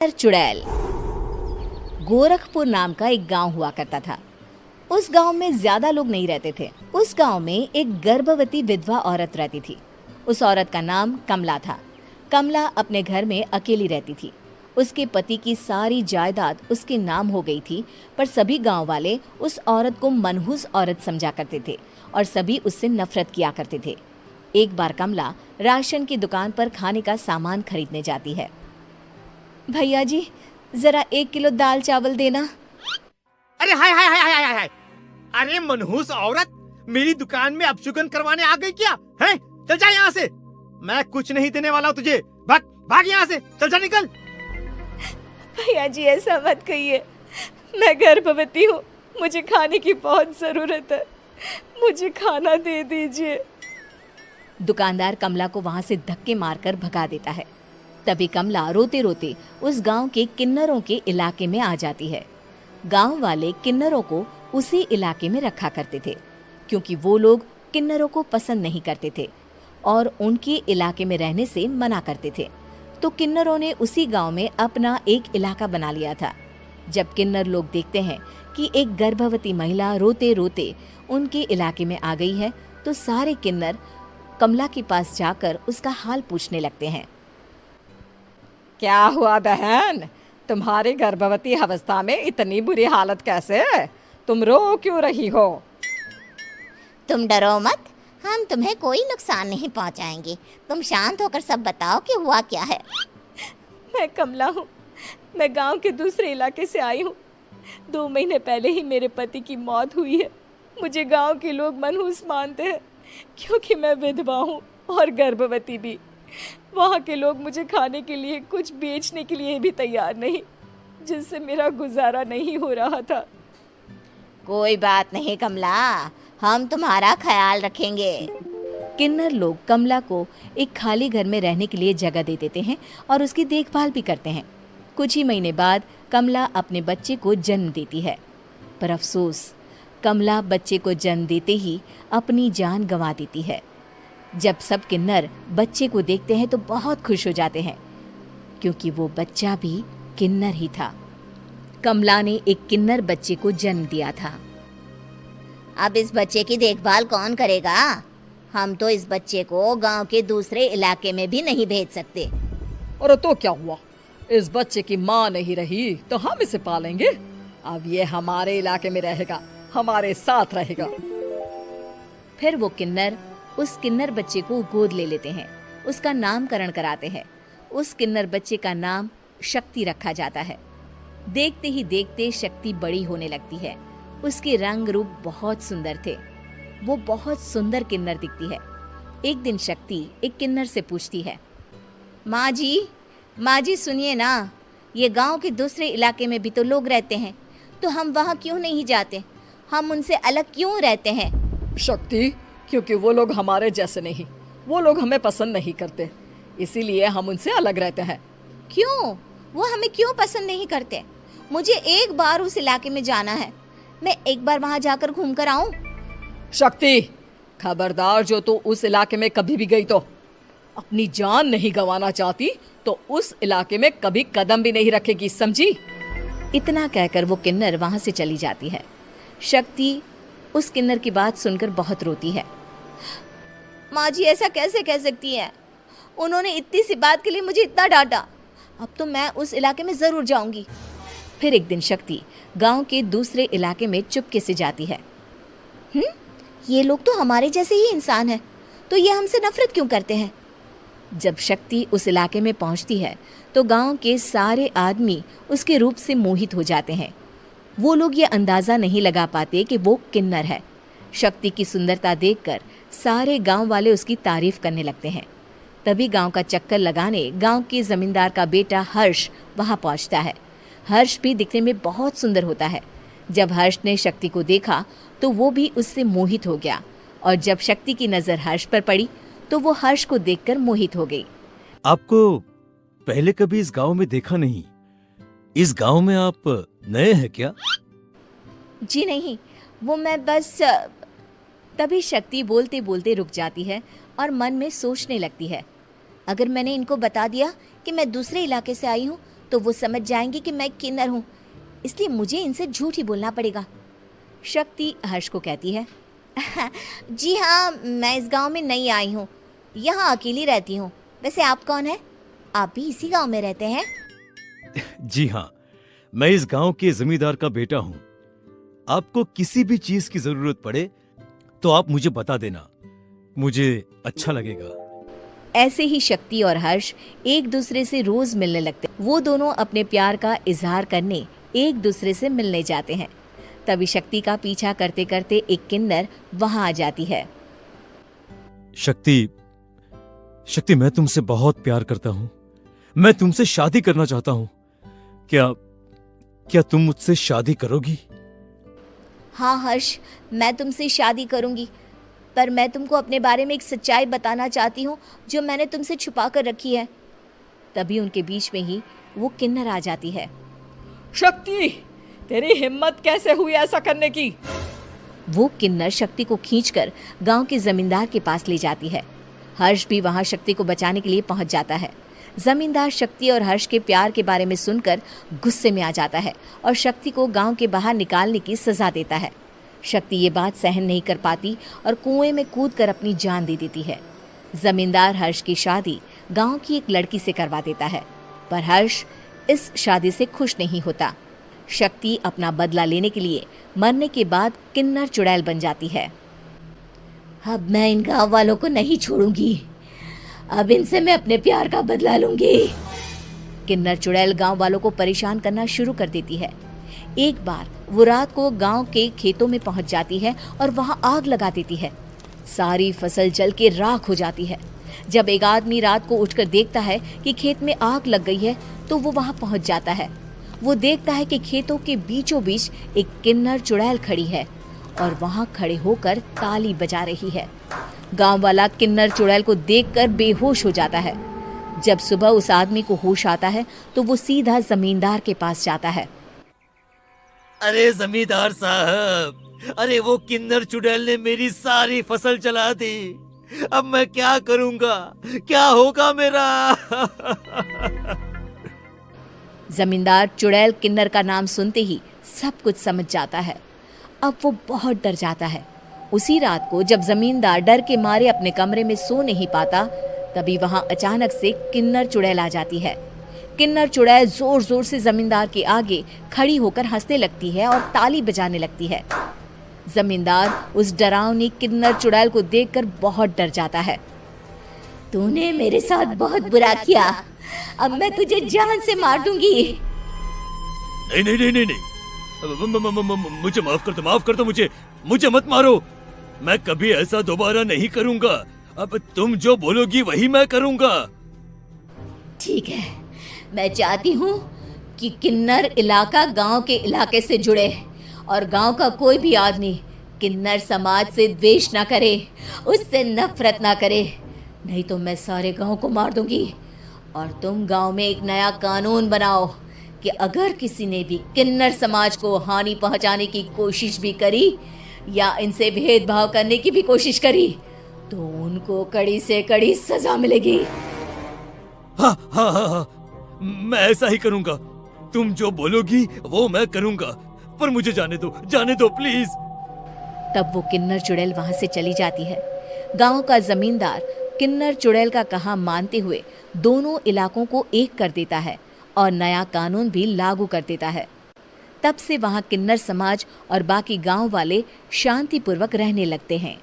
चुड़ैल। गोरखपुर नाम का एक गांव हुआ करता था। उस गांव में ज्यादा लोग नहीं रहते थे। उस गांव में एक गर्भवती विधवा औरत रहती थी। उस औरत का नाम कमला था। कमला अपने घर में अकेली रहती थी। उसके पति की सारी जायदाद उसके नाम हो गई थी, पर सभी गांव वाले उस औरत को मनहूस औरत समझा करते थे और सभी उससे नफरत किया करते थे। एक बार कमला राशन की दुकान पर खाने का सामान खरीदने जाती है। भैया जी, जरा 1 किलो दाल चावल देना। अरे हाय हाय हाय हाय हाय हाय! अरे मनहूस औरत, मेरी दुकान में अपशुगन करवाने आ गई क्या? हैं? चल जा यहाँ से। मैं कुछ नहीं देने वाला हूँ तुझे। भाग भाग यहाँ से, चल जा, निकल। भैया जी, ऐसा मत कहिए। मैं गर्भवती हूँ, मुझे खाने की बहुत जरूरत है। मुझे खाना दे दीजिए। दुकानदार कमला को वहां से धक्के मारकर भगा देता है। तभी कमला रोते रोते उस गांव के किन्नरों के इलाके में आ जाती है। गांव वाले किन्नरों को उसी इलाके में रखा करते थे, क्योंकि वो लोग किन्नरों को पसंद नहीं करते थे और उनके इलाके में रहने से मना करते थे। तो किन्नरों ने उसी गांव में अपना एक इलाका बना लिया था। जब किन्नर लोग देखते हैं कि एक गर्भवती महिला रोते रोते उनके इलाके में आ गई है, तो सारे किन्नर कमला के पास जाकर उसका हाल पूछने लगते हैं। क्या हुआ बहन, तुम्हारी गर्भवती अवस्था में इतनी बुरी हालत कैसे है? तुम रो क्यों रही हो? तुम डरो मत, हम तुम्हें कोई नुकसान नहीं पहुंचाएंगे। तुम शांत होकर सब बताओ कि हुआ क्या है। मैं कमला हूँ। मैं गांव के दूसरे इलाके से आई हूँ। 2 महीने पहले ही मेरे पति की मौत हुई है। मुझे गांव के लोग मनहूस मानते हैं, क्योंकि मैं विधवा हूँ और गर्भवती भी। वहाँ के लोग मुझे खाने के लिए कुछ बेचने के लिए भी तैयार नहीं, जिससे मेरा गुजारा नहीं हो रहा था। कोई बात नहीं कमला, हम तुम्हारा ख्याल रखेंगे। किन्नर लोग कमला को एक खाली घर में रहने के लिए जगह दे देते हैं और उसकी देखभाल भी करते हैं। कुछ ही महीने बाद कमला अपने बच्चे को जन्म देती है, पर अफसोस, कमला बच्चे को जन्म देते ही अपनी जान गंवा देती है। जब सब किन्नर बच्चे को देखते हैं तो बहुत खुश हो जाते हैं, क्योंकि वो बच्चा भी किन्नर ही था। कमला ने एक किन्नर बच्चे को जन्म दिया था। अब इस बच्चे की देखभाल कौन करेगा? हम तो इस बच्चे को गांव के दूसरे इलाके में भी नहीं भेज सकते। और तो क्या हुआ, इस बच्चे की माँ नहीं रही तो हम इसे पालेंगे। अब ये हमारे इलाके में रहेगा, हमारे साथ रहेगा। फिर वो किन्नर उस किन्नर बच्चे को गोद ले लेते हैं, उसका नामकरण कराते हैं। उस किन्नर बच्चे का नाम शक्ति रखा जाता है। देखते ही देखते शक्ति बड़ी होने लगती है। उसके रंग रूप बहुत सुंदर थे। वो बहुत सुंदर किन्नर दिखती है। एक दिन शक्ति एक किन्नर से पूछती है, माँ जी सुनिए ना, ये गांव के दूसरे इलाके में भी तो लोग रहते हैं, तो हम वहाँ क्यों नहीं जाते? हम उनसे अलग क्यों रहते हैं? शक्ति, क्योंकि वो लोग हमारे जैसे नहीं, वो लोग हमें पसंद नहीं करते, इसीलिए हम उनसे अलग रहते हैं। क्यों? वो हमें क्यों पसंद नहीं करते? मुझे एक बार उस इलाके में जाना है। मैं एक बार वहाँ जाकर घूम कर आऊं। शक्ति, खबरदार, जो तू उस इलाके में कभी भी गई तो अपनी जान नहीं गंवाना चाहती तो उस इलाके में कभी कदम भी नहीं रखेगी, समझी? इतना कहकर वो किन्नर वहां से चली जाती है। शक्ति उस किन्नर की बात सुनकर बहुत रोती है। माँ जी, ऐसा कैसे कह सकती हैं? उन्होंने इतनी सी बात के लिए मुझे इतना डांटा। अब तो मैं उस इलाके में जरूर जाऊंगी। फिर एक दिन शक्ति गांव के दूसरे इलाके में चुपके से जाती है। ये लोग तो हमारे जैसे ही इंसान हैं, तो ये हमसे नफरत क्यों करते हैं? जब शक्ति उस इलाके में पहुंचती है तो गांव के सारे आदमी उसके रूप से मोहित हो जाते हैं। वो लोग ये अंदाजा नहीं लगा पाते कि वो किन्नर है। शक्ति की सुंदरता देखकर सारे गांव वाले उसकी तारीफ करने लगते हैं। तभी गांव का चक्कर लगाने गांव के जमींदार का बेटा हर्ष वहां पहुंचता है। हर्ष भी दिखने में बहुत सुंदर होता है। जब हर्ष ने शक्ति को देखा तो वो भी उससे मोहित हो गया, और जब शक्ति की नजर हर्ष पर पड़ी तो वो हर्ष को देखकर मोहित हो गई। आपको पहले कभी इस गांव में देखा नहीं। इस गांव में आप नए हैं क्या? जी नहीं, वो मैं बस। तभी शक्ति बोलते बोलते रुक जाती है और मन में सोचने लगती है, अगर मैंने इनको बता दिया कि मैं दूसरे इलाके से आई हूँ, तो वो समझ जाएंगे कि मैं किन्नर हूँ, इसलिए मुझे इनसे झूठ ही बोलना पड़ेगा। शक्ति हर्ष को कहती है, जी हाँ, मैं इस गांव में नई आई हूँ, यहाँ अकेली रहती हूँ। वैसे आप कौन है? आप भी इसी गांव में रहते हैं? जी हाँ, मैं इस गांव के जमींदार का बेटा हूँ। आपको किसी भी चीज की जरूरत पड़े तो आप मुझे बता देना, मुझे अच्छा लगेगा। ऐसे ही शक्ति और हर्ष एक दूसरे से रोज मिलने लगते। वो दोनों अपने प्यार का इजहार करने एक दूसरे से मिलने जाते हैं। तभी शक्ति का पीछा करते करते एक किन्नर वहां आ जाती है। शक्ति, शक्ति, मैं तुमसे बहुत प्यार करता हूँ। मैं तुमसे शादी करना चाहता हूँ। क्या तुम मुझसे शादी करोगी? हाँ हर्ष, मैं तुमसे शादी करूंगी, पर मैं तुमको अपने बारे में एक सच्चाई बताना चाहती हूँ जो मैंने तुमसे छुपा कर रखी है। तभी उनके बीच में ही वो किन्नर आ जाती है। शक्ति, तेरी हिम्मत कैसे हुई ऐसा करने की? वो किन्नर शक्ति को खींचकर गांव के जमींदार के पास ले जाती है। हर्ष भी वहां शक्ति को बचाने के लिए पहुंच जाता है। जमींदार शक्ति और हर्ष के प्यार के बारे में सुनकर गुस्से में आ जाता है और शक्ति को गांव के बाहर निकालने की सजा देता है। शक्ति ये बात सहन नहीं कर पाती और कुएं में कूदकर अपनी जान दे देती है। जमींदार हर्ष की शादी गांव की एक लड़की से करवा देता है, पर हर्ष इस शादी से खुश नहीं होता। शक्ति अपना बदला लेने के लिए मरने के बाद किन्नर चुड़ैल बन जाती है। अब मैं इन गाँव वालों को नहीं छोड़ूंगी, अब इनसे मैं अपने प्यार का बदला लूंगी। किन्नर चुड़ैल गांव वालों को परेशान करना शुरू कर देती है। एक बार वो रात को गांव के खेतों में पहुंच जाती है और वहां आग लगा देती है। सारी फसल जल के राख हो जाती है। जब एक आदमी रात को उठकर देखता है कि खेत में आग लग गई है तो वो वहां पहुंच जाता है। वो देखता है कि खेतों के बीचों बीच एक किन्नर चुड़ैल खड़ी है और वहां खड़े होकर ताली बजा रही है। गांव वाला किन्नर चुड़ैल को देखकर बेहोश हो जाता है। जब सुबह उस आदमी को होश आता है तो वो सीधा जमींदार के पास जाता है। अरे जमींदार साहब, अरे वो किन्नर चुड़ैल ने मेरी सारी फसल जला दी। अब मैं क्या करूंगा? क्या होगा मेरा? जमींदार चुड़ैल किन्नर का नाम सुनते ही सब कुछ समझ जाता है। अब वो बहुत डर जाता है। उसी रात को जब जमींदार डर के मारे अपने कमरे में सो नहीं पाता, तभी वहां अचानक से किन्नर चुड़ैल आ जाती है। किन्नर चुड़ैल जोर जोर से जमींदार के आगे खड़ी होकर हंसने लगती है और ताली बजाने लगती है। जमींदार उस डरावनी किन्नर चुड़ैल को देखकर बहुत डर जाता है। तूने मेरे साथ बहुत बुरा किया, अब मैं तुझे जान से मार दूंगी। नहीं नहीं नहीं नहीं नहीं, मुझे माफ कर दो, मुझे मत मारो। मैं कभी ऐसा दोबारा नहीं करूंगा। अब तुम जो बोलोगी वही मैं करूंगा। ठीक है, मैं चाहती हूँ कि किन्नर इलाका गांव के इलाके से जुड़े और गांव का कोई भी आदमी किन्नर समाज से द्वेष ना करे, उससे नफरत ना करे, नहीं तो मैं सारे गांव को मार दूंगी। और तुम गांव में एक नया कानून बनाओ कि अगर किसी ने भी किन्नर समाज को हानि पहुंचाने की कोशिश भी करी या इनसे भेदभाव करने की भी कोशिश करी तो उनको कड़ी से कड़ी सजा मिलेगी। हाँ हाँ हाँ हाँ, मैं ऐसा ही करूंगा। तुम जो बोलोगी वो मैं करूंगा, पर मुझे जाने दो प्लीज। तब वो किन्नर चुड़ैल वहां से चली जाती है। गांव का जमींदार किन्नर चुड़ैल का कहा मानते हुए दोनों इलाकों को एक कर देता है और नया कानून भी लागू कर देता है। तब से वहां किन्नर समाज और बाकी गांव वाले शांतिपूर्वक रहने लगते हैं।